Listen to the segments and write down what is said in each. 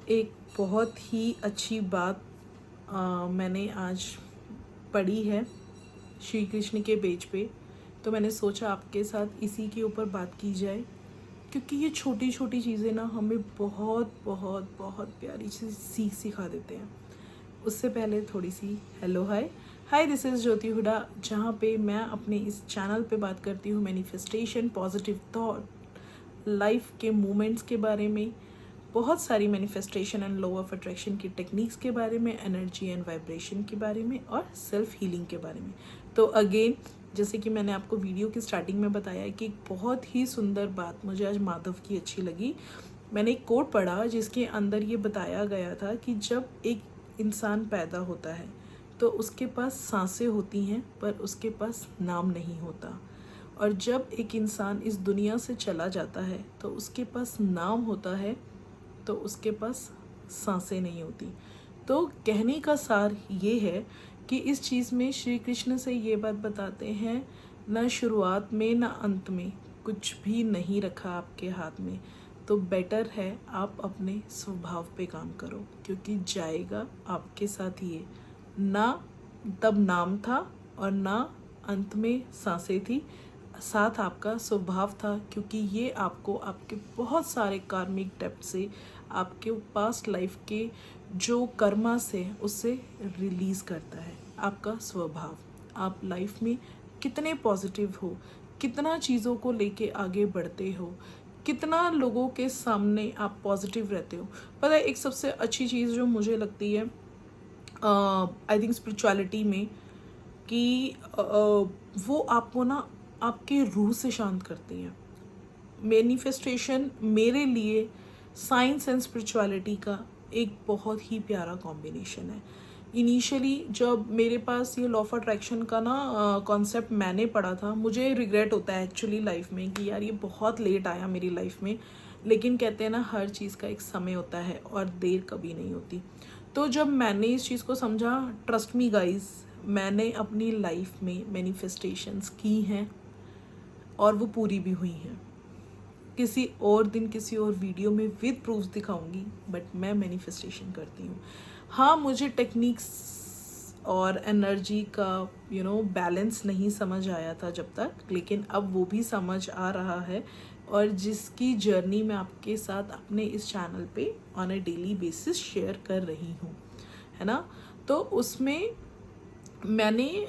एक बहुत ही अच्छी बात मैंने आज पढ़ी है श्री कृष्ण के पेज पे। तो मैंने सोचा आपके साथ इसी के ऊपर बात की जाए, क्योंकि ये छोटी छोटी चीज़ें ना हमें बहुत बहुत बहुत प्यारी चीज़ सीख सिखा देते हैं। उससे पहले थोड़ी सी hello hi hi this is Jyoti Hooda, जहाँ पे मैं अपने इस चैनल पे बात करती हूँ मैनिफेस्टेशन, पॉजिटिव थॉट, लाइफ के मोमेंट्स के बारे में, बहुत सारी manifestation and law of attraction की टेक्निक्स के बारे में, एनर्जी एंड वाइब्रेशन के बारे में और सेल्फ हीलिंग के बारे में। तो अगेन, जैसे कि मैंने आपको वीडियो की स्टार्टिंग में बताया है कि एक बहुत ही सुंदर बात मुझे आज माधव की अच्छी लगी। मैंने एक कोट पढ़ा जिसके अंदर ये बताया गया था कि जब एक इंसान पैदा होता है तो उसके पास सांसें होती हैं पर उसके पास नाम नहीं होता, और जब एक इंसान इस दुनिया से चला जाता है तो उसके पास नाम होता है तो उसके पास सांसें नहीं होती। तो कहने का सार ये है कि इस चीज़ में श्री कृष्ण से ये बात बताते हैं, न शुरुआत में न अंत में कुछ भी नहीं रखा आपके हाथ में, तो बेटर है आप अपने स्वभाव पे काम करो, क्योंकि जाएगा आपके साथ ये। ना तब नाम था और ना अंत में सांसें थी, साथ आपका स्वभाव था, क्योंकि ये आपको आपके बहुत सारे कार्मिक डेप्थ से, आपके पास्ट लाइफ के जो कर्मा से उससे रिलीज़ करता है। आपका स्वभाव, आप लाइफ में कितने पॉजिटिव हो, कितना चीज़ों को लेके आगे बढ़ते हो, कितना लोगों के सामने आप पॉजिटिव रहते हो। पता है, एक सबसे अच्छी चीज़ जो मुझे लगती है आई थिंक स्पिरिचुअलिटी में, कि वो आपको ना आपके रूह से शांत करती हैं। मैनिफेस्टेशन मेरे लिए साइंस एंड स्पिरिचुअलिटी का एक बहुत ही प्यारा कॉम्बिनेशन है। इनिशियली जब मेरे पास ये लॉ ऑफ अट्रैक्शन का ना कॉन्सेप्ट मैंने पढ़ा था, मुझे रिग्रेट होता है एक्चुअली लाइफ में कि यार ये बहुत लेट आया मेरी लाइफ में, लेकिन कहते हैं ना हर चीज़ का एक समय होता है और देर कभी नहीं होती। तो जब मैंने इस चीज़ को समझा, ट्रस्ट मी गाइज, मैंने अपनी लाइफ में मैनिफेस्टेशंस की हैं और वो पूरी भी हुई हैं। किसी और दिन किसी और वीडियो में विद प्रूफ दिखाऊंगी, बट मैं मैनिफेस्टेशन करती हूँ। हाँ, मुझे टेक्निक्स और एनर्जी का बैलेंस नहीं समझ आया था जब तक, लेकिन अब वो भी समझ आ रहा है, और जिसकी जर्नी मैं आपके साथ अपने इस चैनल पे on a daily basis share कर रही हूँ, है ना। तो उसमें मैंने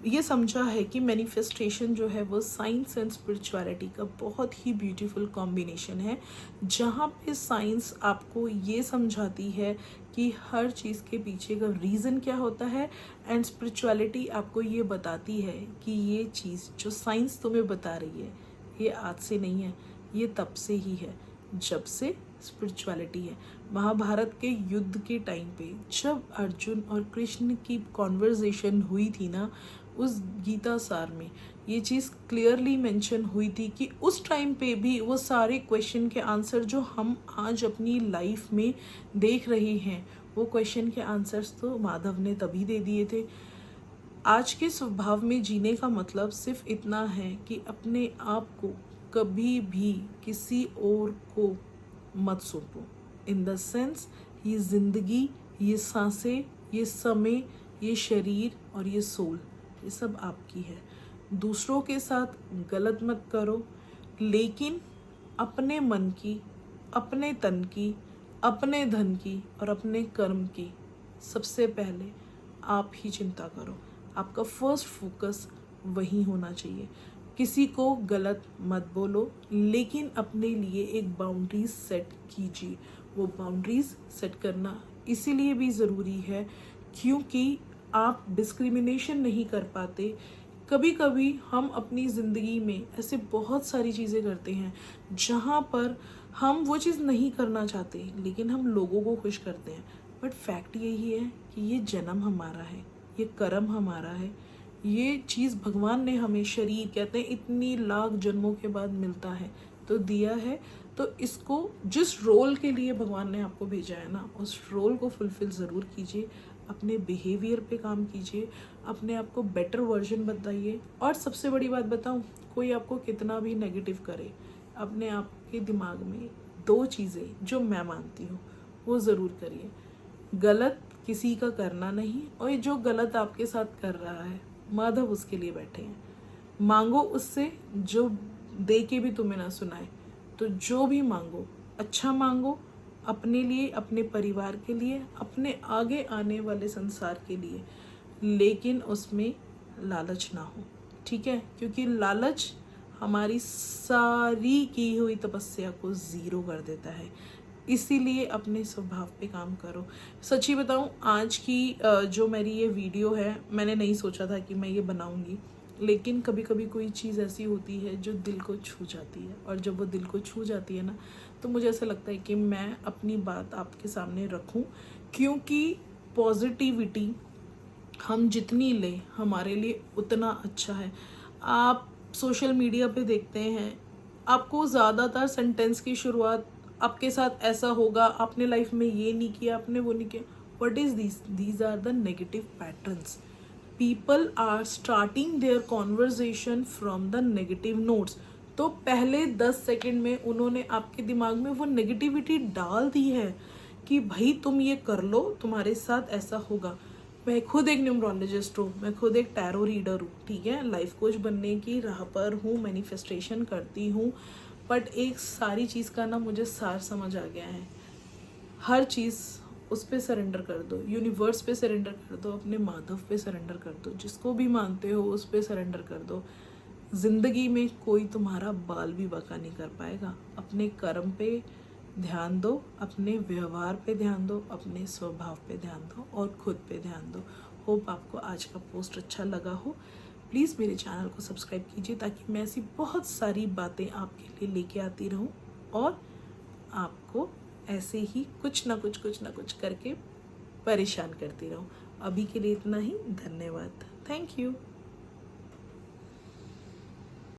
ये समझा है कि मैनिफेस्टेशन जो है वो साइंस एंड स्पिरिचुअलिटी का बहुत ही ब्यूटीफुल कॉम्बिनेशन है, जहाँ पे साइंस आपको ये समझाती है कि हर चीज़ के पीछे का रीज़न क्या होता है, एंड स्पिरिचुअलिटी आपको ये बताती है कि ये चीज़ जो साइंस तुम्हें बता रही है ये आज से नहीं है, ये तब से ही है जब से स्पिरिचुअलिटी है। महाभारत के युद्ध के टाइम पे जब अर्जुन और कृष्ण की कॉन्वर्जेशन हुई थी ना, उस गीता सार में ये चीज़ क्लियरली मेंशन हुई थी कि उस टाइम पे भी वो सारे क्वेश्चन के आंसर जो हम आज अपनी लाइफ में देख रहे हैं, वो क्वेश्चन के आंसर्स तो माधव ने तभी दे दिए थे। आज के स्वभाव में जीने का मतलब सिर्फ इतना है कि अपने आप को कभी भी किसी और को मत सौंपो। इन द सेंस, ये ज़िंदगी, ये सांसें, ये समय, ये शरीर और ये सोल, ये सब आपकी है। दूसरों के साथ गलत मत करो, लेकिन अपने मन की, अपने तन की, अपने धन की और अपने कर्म की सबसे पहले आप ही चिंता करो। आपका फर्स्ट फोकस वही होना चाहिए। किसी को गलत मत बोलो, लेकिन अपने लिए एक बाउंड्रीज सेट कीजिए। वो बाउंड्रीज सेट करना इसीलिए भी ज़रूरी है क्योंकि आप डिस्क्रिमिनेशन नहीं कर पाते। कभी कभी हम अपनी ज़िंदगी में ऐसे बहुत सारी चीज़ें करते हैं जहाँ पर हम वो चीज़ नहीं करना चाहते, लेकिन हम लोगों को खुश करते हैं। बट फैक्ट यही है कि ये जन्म हमारा है, ये कर्म हमारा है, ये चीज़ भगवान ने हमें, शरीर कहते हैं इतनी लाख जन्मों के बाद मिलता है, तो दिया है। तो इसको, जिस रोल के लिए भगवान ने आपको भेजा है ना, उस रोल को फुलफिल ज़रूर कीजिए। अपने बिहेवियर पे काम कीजिए, अपने आप को बेटर वर्जन बताइए। और सबसे बड़ी बात बताऊं, कोई आपको कितना भी नेगेटिव करे, अपने आप के दिमाग में दो चीज़ें जो मैं मानती हूँ, वो ज़रूर करिए। गलत किसी का करना नहीं, और ये जो गलत आपके साथ कर रहा है माधव उसके लिए बैठे हैं। मांगो उससे जो दे के भी तुम्हें ना सुनाए। तो जो भी मांगो अच्छा मांगो, अपने लिए, अपने परिवार के लिए, अपने आगे आने वाले संसार के लिए, लेकिन उसमें लालच ना हो, ठीक है? क्योंकि लालच हमारी सारी की हुई तपस्या को ज़ीरो कर देता है। इसीलिए अपने स्वभाव पे काम करो। सच्ची बताऊं, आज की जो मेरी ये वीडियो है, मैंने नहीं सोचा था कि मैं ये बनाऊंगी, लेकिन कभी कभी कोई चीज़ ऐसी होती है जो दिल को छू जाती है, और जब वो दिल को छू जाती है ना, तो मुझे ऐसा लगता है कि मैं अपनी बात आपके सामने रखूं, क्योंकि पॉजिटिविटी हम जितनी लें हमारे लिए उतना अच्छा है। आप सोशल मीडिया पे देखते हैं, आपको ज़्यादातर सेंटेंस की शुरुआत आपके साथ ऐसा होगा, आपने लाइफ में ये नहीं किया, आपने वो नहीं किया। What is these are the negative patterns. People are starting their conversation from the negative notes. तो पहले 10 सेकंड में उन्होंने आपके दिमाग में वो नेगेटिविटी डाल दी है कि भाई तुम ये कर लो, तुम्हारे साथ ऐसा होगा। मैं खुद एक न्यूमरोलॉजिस्ट हूँ, मैं खुद एक टैरो रीडर हूँ, ठीक है? लाइफ कोच बनने की राह पर हूँ, मैनिफेस्टेशन करती हूँ, बट एक सारी चीज़ का ना मुझे सार समझ आ गया है। हर चीज़ उस पे सरेंडर कर दो, यूनिवर्स पे सरेंडर कर दो, अपने माधव पे सरेंडर कर दो, जिसको भी मानते हो उस पे सरेंडर कर दो। ज़िंदगी में कोई तुम्हारा बाल भी बाका नहीं कर पाएगा। अपने कर्म पे ध्यान दो, अपने व्यवहार पे ध्यान दो, अपने स्वभाव पे ध्यान दो, और खुद पे ध्यान दो। होप आपको आज का पोस्ट अच्छा लगा हो। प्लीज़ मेरे चैनल को सब्सक्राइब कीजिए, ताकि मैं ऐसी बहुत सारी बातें आपके लिए लेके आती रहूं, और आपको ऐसे ही कुछ ना कुछ करके परेशान करती रहूं। अभी के लिए इतना ही। धन्यवाद। Thank you.